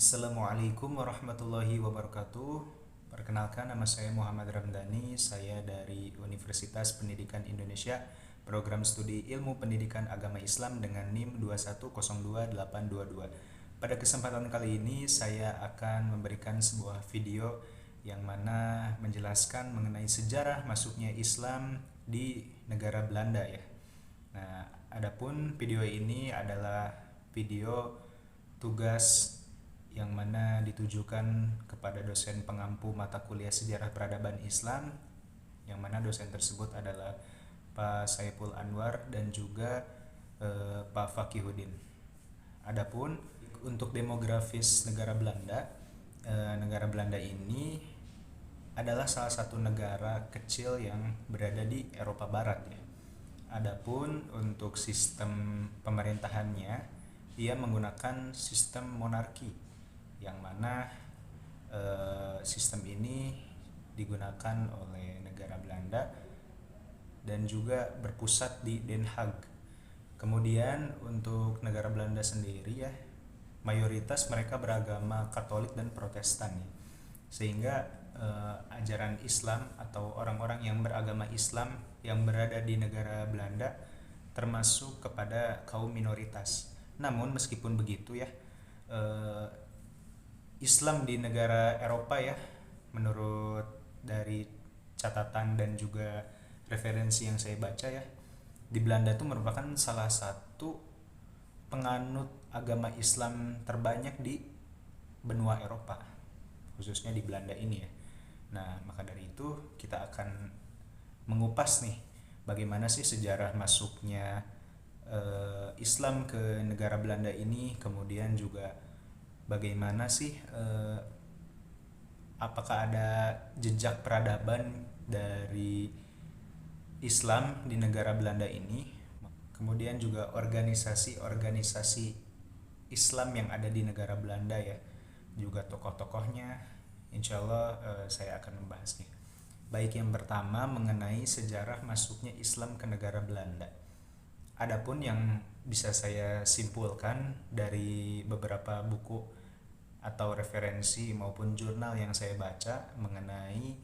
Assalamualaikum warahmatullahi wabarakatuh. Perkenalkan, nama saya Muhammad Ramdhani. Saya dari Universitas Pendidikan Indonesia, Program Studi Ilmu Pendidikan Agama Islam dengan NIM 2102822. Pada kesempatan kali ini saya akan memberikan sebuah video yang mana menjelaskan mengenai sejarah masuknya Islam di negara Belanda ya. Nah, adapun video ini adalah video tugas yang mana ditujukan kepada dosen pengampu mata kuliah Sejarah Peradaban Islam, yang mana dosen tersebut adalah Pak Saiful Anwar dan juga Pak Fakihudin. Adapun untuk demografis negara Belanda ini adalah salah satu negara kecil yang berada di Eropa Barat ya. Adapun untuk sistem pemerintahannya, ia menggunakan sistem monarki, yang mana sistem ini digunakan oleh negara Belanda dan juga berpusat di Den Haag. Kemudian untuk negara Belanda sendiri ya, mayoritas mereka beragama Katolik dan Protestan ya. Sehingga ajaran Islam atau orang-orang yang beragama Islam yang berada di negara Belanda termasuk kepada kaum minoritas. Namun meskipun begitu ya, Islam di negara Eropa ya, menurut dari catatan dan juga referensi yang saya baca ya, di Belanda itu merupakan salah satu penganut agama Islam terbanyak di benua Eropa, khususnya di Belanda ini ya. Nah, maka dari itu kita akan mengupas nih bagaimana sih sejarah masuknya Islam ke negara Belanda ini, kemudian juga bagaimana sih apakah ada jejak peradaban dari Islam di negara Belanda ini, kemudian juga organisasi-organisasi Islam yang ada di negara Belanda ya, juga tokoh-tokohnya. Insya Allah saya akan membahasnya. Baik, yang pertama mengenai sejarah masuknya Islam ke negara Belanda. Adapun yang bisa saya simpulkan dari beberapa buku atau referensi maupun jurnal yang saya baca mengenai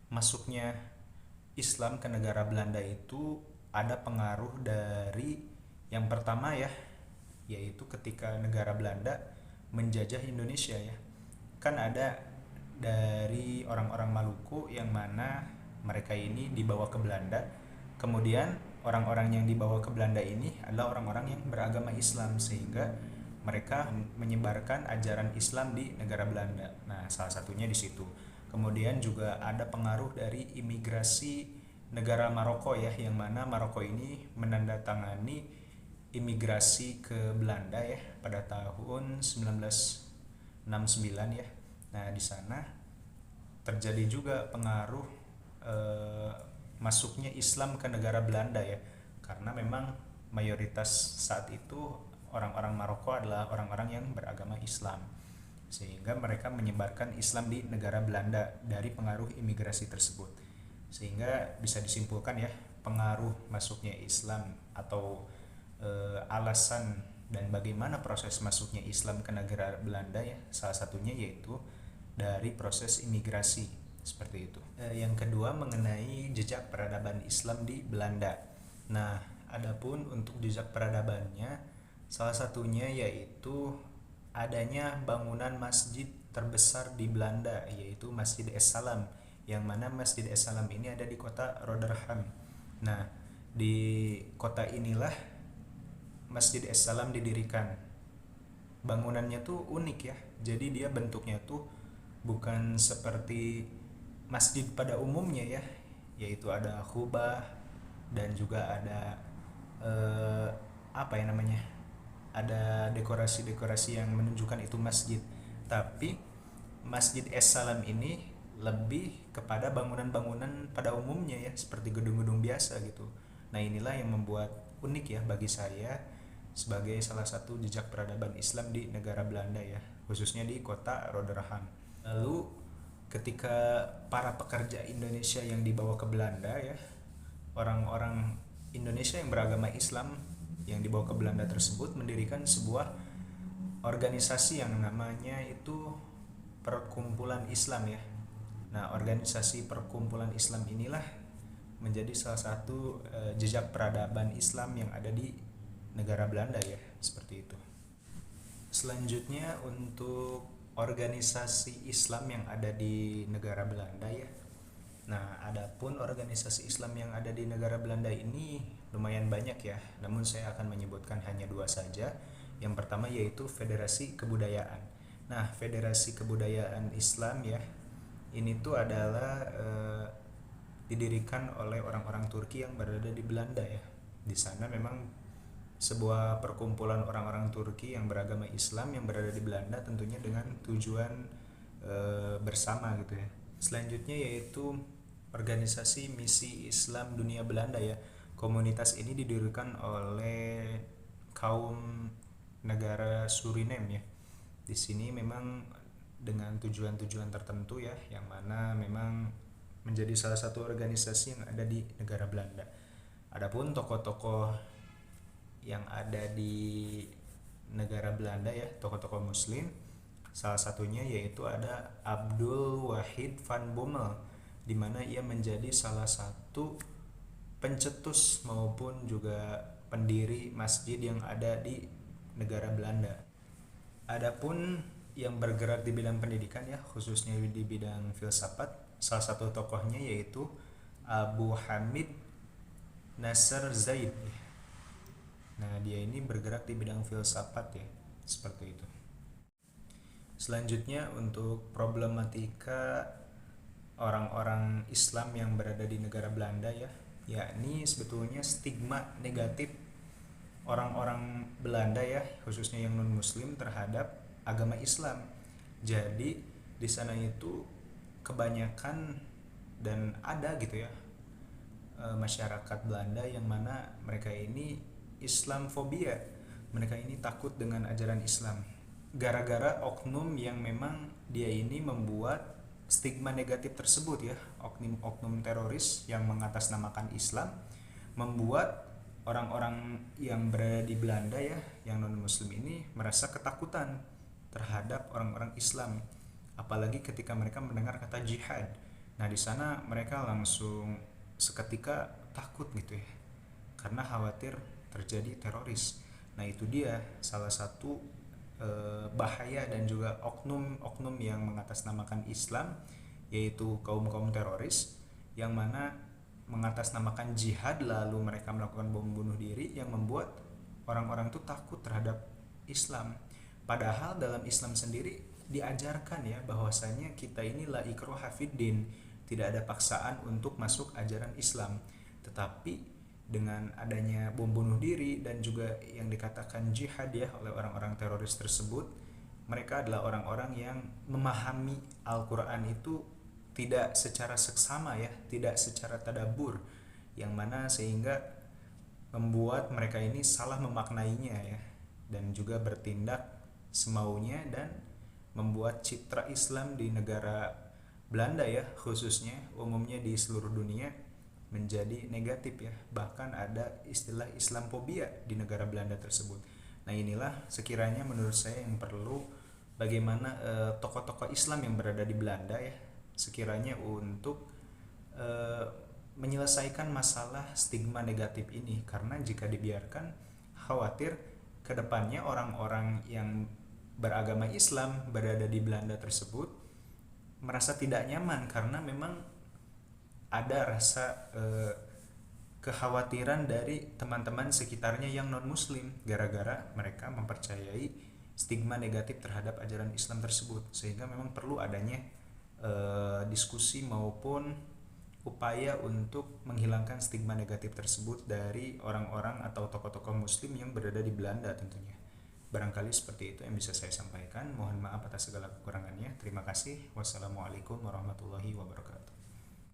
masuknya Islam ke negara Belanda itu ada pengaruh dari yang pertama ya, yaitu ketika negara Belanda menjajah Indonesia ya. Kan ada dari orang-orang Maluku yang mana mereka ini dibawa ke Belanda. Kemudian orang-orang yang dibawa ke Belanda ini adalah orang-orang yang beragama Islam, sehingga mereka menyebarkan ajaran Islam di negara Belanda. Nah, salah satunya di situ. Kemudian juga ada pengaruh dari imigrasi negara Maroko ya, yang mana Maroko ini menandatangani imigrasi ke Belanda ya pada tahun 1969 ya. Nah, di sana terjadi juga pengaruh masuknya Islam ke negara Belanda ya, karena memang mayoritas saat itu orang-orang Maroko adalah orang-orang yang beragama Islam, sehingga mereka menyebarkan Islam di negara Belanda dari pengaruh imigrasi tersebut. Sehingga bisa disimpulkan ya, pengaruh masuknya Islam atau alasan dan bagaimana proses masuknya Islam ke negara Belanda ya, salah satunya yaitu dari proses imigrasi seperti itu. Yang kedua mengenai jejak peradaban Islam di Belanda. Nah, adapun untuk jejak peradabannya, salah satunya yaitu adanya bangunan masjid terbesar di Belanda, yaitu Masjid Es-Salam, yang mana Masjid Es-Salam ini ada di kota Rotterdam. Nah, di kota inilah Masjid Es-Salam didirikan. Bangunannya tuh unik ya, jadi dia bentuknya tuh bukan seperti masjid pada umumnya ya, yaitu ada khubah dan juga ada apa ya namanya, ada dekorasi-dekorasi yang menunjukkan itu masjid. Tapi Masjid Es-Salam ini lebih kepada bangunan-bangunan pada umumnya ya, seperti gedung-gedung biasa gitu. Nah, inilah yang membuat unik ya bagi saya sebagai salah satu jejak peradaban Islam di negara Belanda ya, khususnya di kota Rotterdam. Lalu ketika para pekerja Indonesia yang dibawa ke Belanda ya, orang-orang Indonesia yang beragama Islam yang dibawa ke Belanda tersebut mendirikan sebuah organisasi yang namanya itu Perkumpulan Islam ya. Nah, organisasi Perkumpulan Islam inilah menjadi salah satu jejak peradaban Islam yang ada di negara Belanda ya, seperti itu. Selanjutnya untuk organisasi Islam yang ada di negara Belanda ya. Nah, adapun organisasi Islam yang ada di negara Belanda ini lumayan banyak ya, namun saya akan menyebutkan hanya dua saja. Yang pertama yaitu Federasi Kebudayaan. Nah, Federasi Kebudayaan Islam ya, ini tuh adalah didirikan oleh orang-orang Turki yang berada di Belanda ya. Di sana memang sebuah perkumpulan orang-orang Turki yang beragama Islam yang berada di Belanda, tentunya dengan tujuan bersama gitu ya. Selanjutnya yaitu organisasi Misi Islam Dunia Belanda ya. Komunitas ini didirikan oleh kaum negara Suriname ya. Di sini memang dengan tujuan-tujuan tertentu ya, yang mana memang menjadi salah satu organisasi yang ada di negara Belanda. Adapun tokoh-tokoh yang ada di negara Belanda ya, tokoh-tokoh muslim, salah satunya yaitu ada Abdul Wahid van Bommel, di mana ia menjadi salah satu pencetus maupun juga pendiri masjid yang ada di negara Belanda. Adapun yang bergerak di bidang pendidikan ya, khususnya di bidang filsafat, salah satu tokohnya yaitu Abu Hamid Nasr Zaid. Nah, dia ini bergerak di bidang filsafat ya, seperti itu. Selanjutnya untuk problematika orang-orang Islam yang berada di negara Belanda ya, yakni sebetulnya stigma negatif orang-orang Belanda ya, khususnya yang non muslim terhadap agama Islam. Jadi di sana itu kebanyakan dan ada gitu ya masyarakat Belanda yang mana mereka ini Islamfobia, mereka ini takut dengan ajaran Islam gara-gara oknum yang memang dia ini membuat stigma negatif tersebut ya, oknum teroris yang mengatasnamakan Islam membuat orang-orang yang berada di Belanda ya, yang non muslim ini merasa ketakutan terhadap orang-orang Islam, apalagi ketika mereka mendengar kata jihad. Nah, di sana mereka langsung seketika takut gitu ya, karena khawatir terjadi teroris. Nah, itu dia salah satu bahaya dan juga oknum-oknum yang mengatasnamakan Islam, yaitu kaum-kaum teroris yang mana mengatasnamakan jihad lalu mereka melakukan bom bunuh diri yang membuat orang-orang itu takut terhadap Islam. Padahal dalam Islam sendiri diajarkan ya bahwasanya kita ini la ikraha fiddin, tidak ada paksaan untuk masuk ajaran Islam. Tetapi dengan adanya bom bunuh diri dan juga yang dikatakan jihad ya oleh orang-orang teroris tersebut, mereka adalah orang-orang yang memahami Al-Quran itu tidak secara seksama ya, tidak secara tadabbur, yang mana sehingga membuat mereka ini salah memaknainya ya, dan juga bertindak semaunya dan membuat citra Islam di negara Belanda ya, khususnya umumnya di seluruh dunia menjadi negatif ya, bahkan ada istilah Islamfobia di negara Belanda tersebut. Nah, inilah sekiranya menurut saya yang perlu bagaimana tokoh-tokoh Islam yang berada di Belanda ya, sekiranya untuk menyelesaikan masalah stigma negatif ini, karena jika dibiarkan khawatir kedepannya orang-orang yang beragama Islam berada di Belanda tersebut merasa tidak nyaman karena memang ada rasa kekhawatiran dari teman-teman sekitarnya yang non muslim gara-gara mereka mempercayai stigma negatif terhadap ajaran Islam tersebut, sehingga memang perlu adanya diskusi maupun upaya untuk menghilangkan stigma negatif tersebut dari orang-orang atau tokoh-tokoh muslim yang berada di Belanda tentunya. Barangkali seperti itu yang bisa saya sampaikan. Mohon maaf atas segala kekurangannya. Terima kasih. Wassalamualaikum warahmatullahi wabarakatuh.